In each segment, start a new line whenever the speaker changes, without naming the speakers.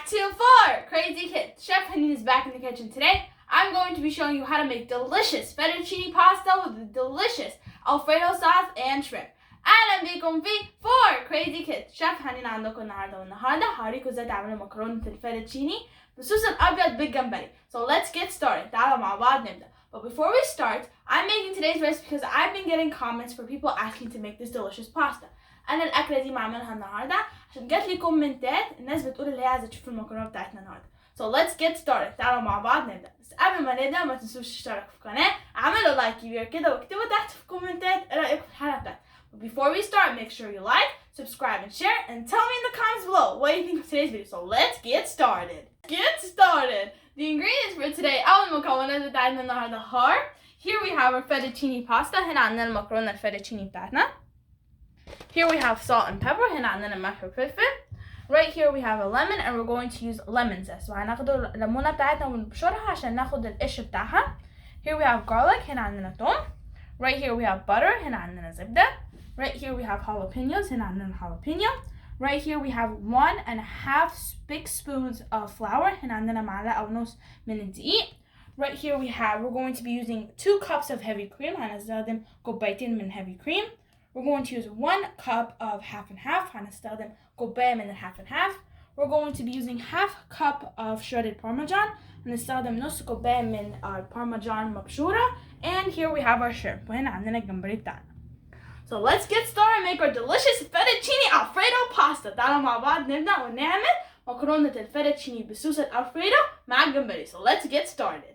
to 4 Crazy Kids. Chef Haneen is back in the kitchen today. I'm going to be showing you how to make delicious fettuccine pasta with delicious Alfredo sauce and shrimp. أهلا بكم في 4 Crazy Kids. Chef Haneen عندكم النهارده هوريكم ازاي تعملوا مكرونه الفيتوتشيني بصوص الابيض بالجمبري. So let's get started. تعالوا مع بعض نبدأ. But before we start, I'm making today's recipe because I've been getting comments for people asking to make this delicious pasta. أنا الأكلة دي بعملها النهارده عشان جات لي كومنتات الناس بتقول اللي هي عايزة تشوف المكرونة بتاعتنا النهارده. So let's get started. تعالوا مع بعض نبدأ. بس قبل ما نبدأ ما تنسوش تشتركوا في القناة، اعملوا لايك كبير كده واكتبوا تحت في الكومنتات ايه رأيكم في الحلقة بتاعتنا. But before we start, make sure you like, subscribe, and share, and tell me in the comments below what you think of today's video. So let's get started. The ingredients for today أول المكونات بتاعتنا النهارده are here we have our fettuccine pasta. هنا عندنا المكرونة الفيتوتشيني بتاعتنا. Here we have salt and pepper. هنا عندنا ملح وفلفل. Right here we have a lemon and we're going to use lemon zest. وهناخد الليمونه بتاعتنا ونبشرها عشان ناخد القش بتاعها. Here we have garlic. هنا عندنا توم. Right here we have butter. هنا عندنا زبده. Right here we have jalapeños. هنا عندنا jalapeno. Right here we have 1.5 big spoons of flour. هنا عندنا معلقة ونص من الدقيق. Right here we're going to be using 2 cups of heavy cream. هنستخدم كوبايتين من heavy cream. We're going to use 1 cup of half and half. هنستخدم كوباية من half and half. We're going to be using half cup of shredded parmesan. هنستخدم نص كوباية من parmesan مبشورة. And here we have our shrimp. وهنا عندنا الجمبري بتاعنا. So let's get started and make our delicious Fettuccine Alfredo pasta. تعالوا مع بعض نبدأ ونعمل مكرونة الفيتوتشيني بصوص الألفريدو مع الجمبري. So let's get started.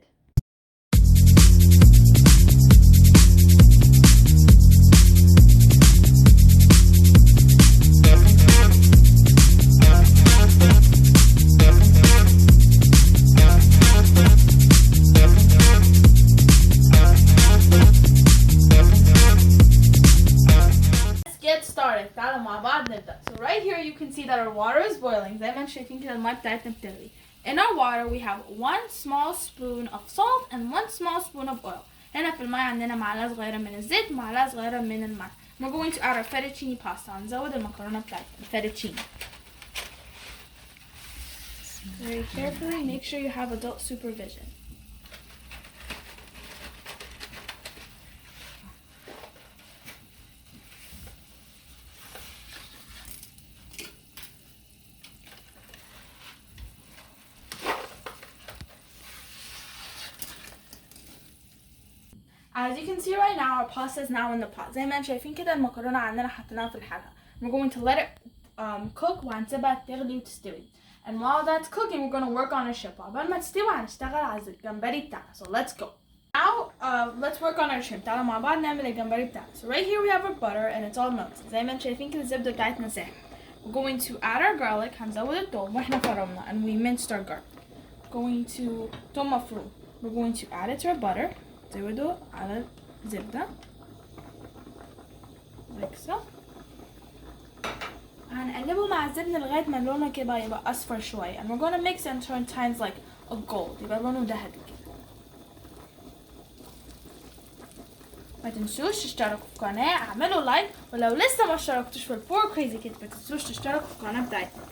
تعالوا مع بعض نبدأ. So right here you can see that our water is boiling. زي ما انتم شايفين كده الماء بتاعتنا بتغلي. In our water we have 1 small spoon of salt and 1 small spoon of oil. هنا في الماء عندنا معلقة صغيرة من الزيت ومعلقة صغيرة من الملح. We're going to add our fettuccine pasta. هنزود المكرونة بتاعتنا الفيتوتشيني. Very carefully. Make sure you have adult supervision. As you can see right now, our pasta is now in the pot. زي ما انتم شايفين كده المكرونة عندنا حطيناها في الحلة. We're going to let it cook وهنسيبها تغلي وتستوي. And while that's cooking, we're going to work on our shrimp. قبل ما تستوي هنشتغل على الجمبري بتاعنا. So let's go. Now let's work on our shrimp. تعالوا مع بعض نعمل الجمبري بتاعنا. So right here we have our butter and it's all melted. زي ما انتم شايفين كده الزبدة بتاعتنا ساحت. We're going to add our garlic. هنزود الثوم واحنا فرمنا and we minced our garlic. Going to توم مفروم. We're going to add it to our butter. نزوده على زبدة like so. هنقلبه مع الزبدة لغاية ما لونه كده يبقى أصفر شوية. And we're gonna mix and turn times like a gold. يبقى لونه ذهبي كده. ما تنسوش تشتركوا في القناة، اعملوا لايك، ولو لسه ما اشتركتوش في 4 Crazy Kids ما تنسوش تشتركوا في القناة بتاعتنا.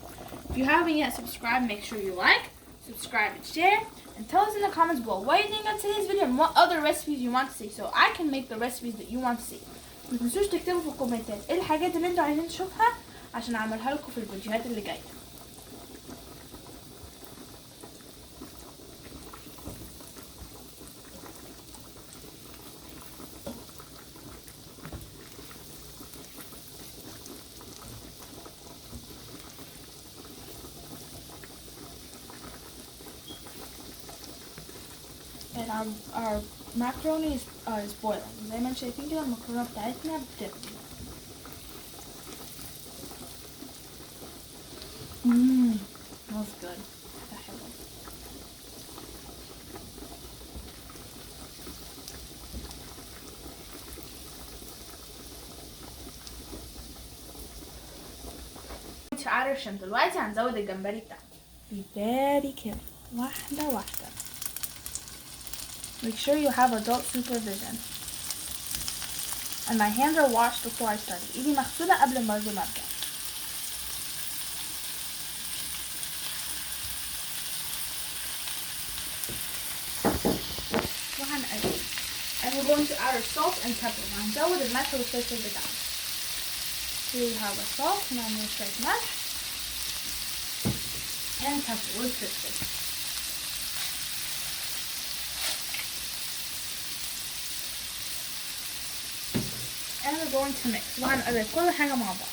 If you haven't yet subscribed, make sure you like, subscribe and share. And tell us in the comments below what you think of today's video and what other recipes you want to see so I can make the recipes that you want to see. ما تنسوش تكتبوا في الكومنتات ايه الحاجات اللي انتوا عايزين تشوفها عشان اعملها لكم في الفيديوهات اللي جايه. And our macaroni is boiling. زي ما انتم شايفين كده المكرونة بتاعتنا بتغلي. Smells good. ده حلو. To add our shrimp. دلوقتي هنزود الجمبري بتاعنا. Be very careful. واحدة واحدة. Make sure you have adult supervision. And my hands are washed before I started. ايدي مغسولة قبل ما ابدأ. going to add our salt and pepper. هنزود الملح والفلفل بتاعنا. Here we have our salt. نعمل شوية ملح and pepper والفلفل. And we're going to mix. وهنقلب كل حاجة مع بعض.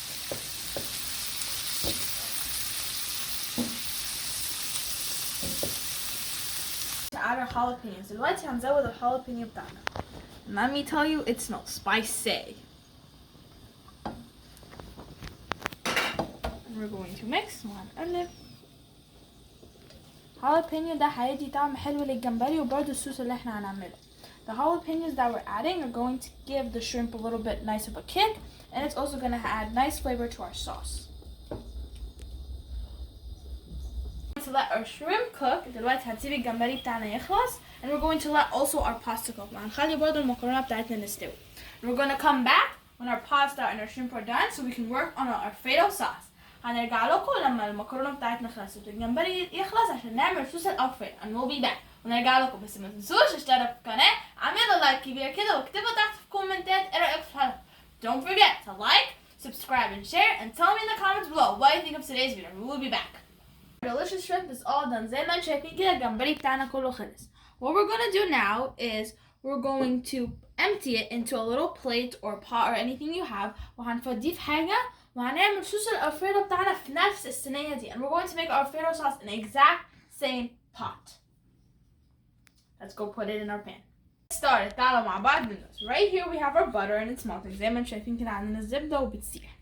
To add our jalapeños. دلوقتي هنزود الجالابينيو بتاعنا. And let me tell you, it smells spicy. And we're going to mix. وهنقلب. جالابينيو ده هيدي طعم حلو للجمبري وبرده الصوص اللي احنا هنعمله. The jalapeños that we're adding are going to give the shrimp a little bit nice of a kick, and it's also going to add nice flavor to our sauce. To let our shrimp cook, دلوقتي هنسيب الجمبري بتاعنا يخلص, and we're going to let also our pasta cook. وهنخلي برضه المكرونه بتاعتنا نستوي. We're going to come back when our pasta and our shrimp are done so we can work on our Alfredo sauce. هنرجع لكم لما المكرونه بتاعتنا خلصت والجمبري يخلص عشان نعمل صوص الألفريدو, and we'll be back. ونرجع لكم, بس ما تنسوش اشتركوا في القناه, اعملوا لايك كبير كده واكتبوا تحت في الكومنتات ايه رايكم في الحلقه. Don't forget to like, subscribe, and share, and tell me in the comments below what you think of today's video. We'll be back. Delicious shrimp is all done. زي ما انتم شايفين كده الجمبري بتاعنا كله خلص. What we're gonna do now is we're going to empty it into a little plate or pot or anything you have. وهنفضيه في حاجه وهنعمل صوص الألفريدو بتاعنا في نفس الصينيه دي. And we're going to make our Alfredo sauce in the exact same pot. Let's go put it in our pan. Started. تعالوا مع بعض ندوس. Right here we have our butter and it's melting. زي ما انتم شايفين كده عندنا الزبده وبتسيح.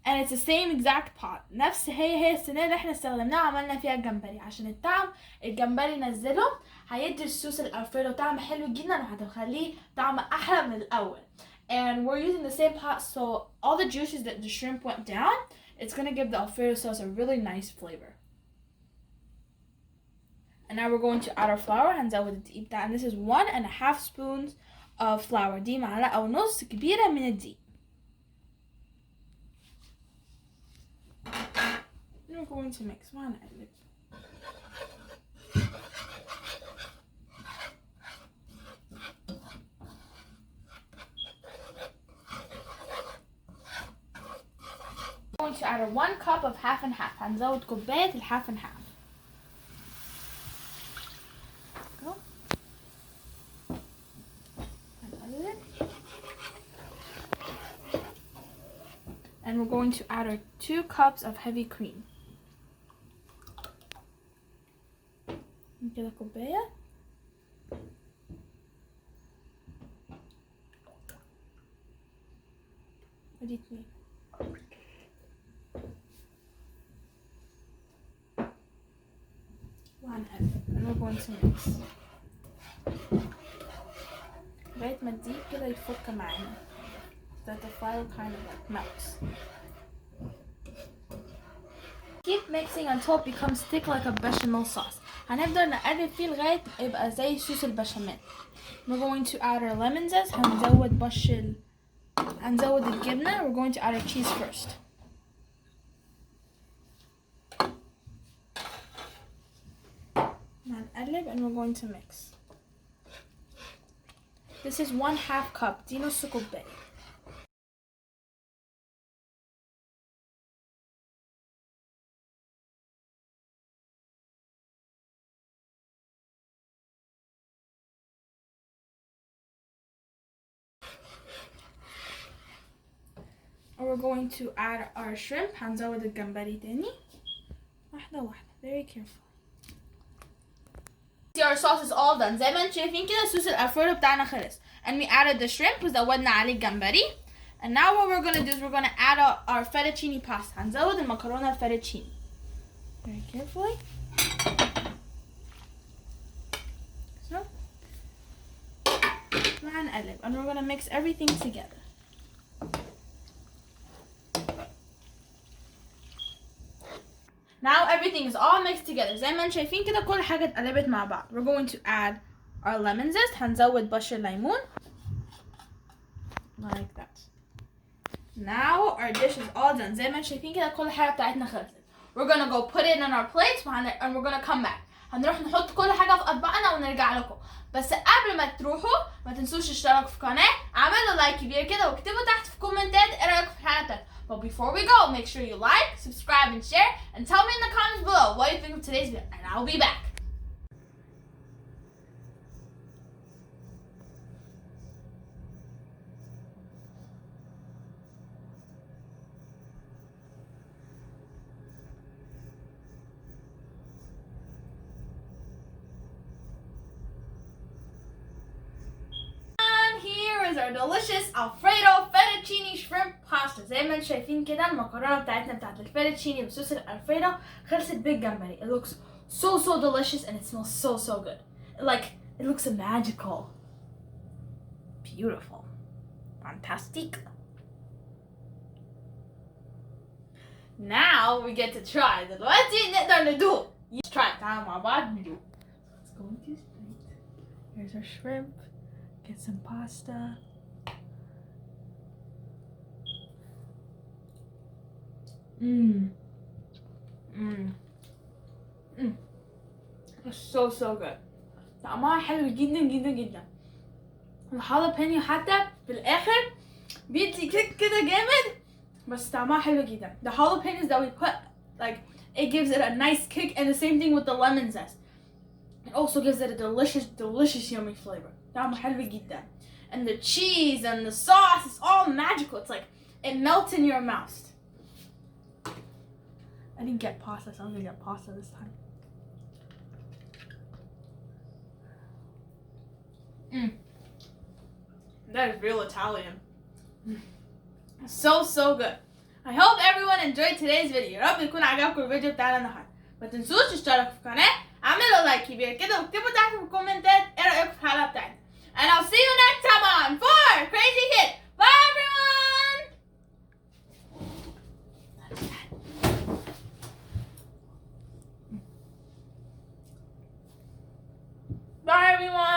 And it's the same exact pot. نفس هي الصينيه اللي احنا استخدمناها وعملنا فيها الجمبري. عشان الطعم الجمبري نزله هيدي الصوص الألفريدو طعم حلو جدا وهتخليه طعم احلى من الاول. And we're using the same pot so all the juices that the shrimp went down, it's gonna give the Alfredo sauce a really nice flavor. And now we're going to add our flour. هنزود الدقيق بتاعنا. And this is 1.5 spoons of flour. دي معلقة ونص كبيرة من الدقيق. And we're going to mix. وهنقلب. We're going to add 1 cup of half and half. هنزود كوباية الhalf and half. And we're going to add our 2 cups of heavy cream. كده كوباية. ودي 2. وهنقلب. And we're going to mix. لغاية ما الدقيق كده يفك معانا. That the flour kind of like melts. Keep mixing until it becomes thick like a bechamel sauce. هنفضل نقلب فيه لغاية يبقى زي صوص البشاميل. We're going to add our lemon zest. هنزود الجبنة. We're going to add our cheese first. هنقلب and we're going to mix. This is 1/2 cup. دي نص كوباية. And we're going to add our shrimp. هنزود الجمبري تاني. واحدة واحدة. Very careful. See, our sauce is all done. زي ما انتم شايفين كده صوص الألفريدو بتاعنا خلص. And we added the shrimp وزودنا عليه الجمبري. And now what we're gonna do is we're gonna add our fettuccine pasta. هنزود المكرونه الفيتوتشيني. Very carefully. So. وهنقلب. And we're gonna mix everything together. Now everything is all mixed together. زي ما انتم شايفين كده كل حاجة اتقلبت مع بعض. We're going to add our lemon zest. هنزود بشر ليمون. Like that. Now our dish is all done. زي ما انتم شايفين كده كل حاجة بتاعتنا خلصت. We're gonna go put it on our plates and we're gonna come back. هنروح نحط كل حاجة في أطباقنا ونرجع لكم. بس قبل ما تروحوا ما تنسوش تشتركوا في القناه، اعملوا لايك كبير كده واكتبوا تحت في الكومنتات ايه رايكم في الحلقه بتاعتنا. But before we go, make sure you like, subscribe, and share, and tell me in the comments below what you think of today's video, and I'll be back. Our delicious Alfredo Fettuccine Shrimp Pasta. زي ما انتم شايفين كده المكرونه بتاعتنا بتاعت الفيتوتشيني بصوص الالفريدو خلصت بالجمبري. It looks so delicious and it smells so good. Like it looks magical. Beautiful. Fantastic. Now we get to try. دلوقتي نقدر ندوق. Let's try. تعالوا مع بعض ندوق. Let's go into this plate. Here's our shrimp. Get some pasta. It's so good. طعمها حلو جدا. الجالابينيو حتى في الآخر بيدي كيك كده جامد، بس طعمها حلو جدا. The jalapeños that we put, like, it gives it a nice kick, and the same thing with the lemon zest. It also gives it a delicious yummy flavor. طعمه حلو جدا. And the cheese and the sauce is all magical. It's like it melts in your mouth. I didn't get pasta, so I'm gonna get pasta this time. That is real Italian. So good. I hope everyone enjoyed today's video. يا رب يكون عجبكم الفيديو بتاعنا النهارده. ما تنسوش تشتركوا في القناة، اعملوا لايك كبير كده واكتبوا تحت في الكومنتات ايه رأيكم في الحلقة بتاعتنا. And I'll see you next time on For Crazy Kid. Bye everyone! Bye everyone!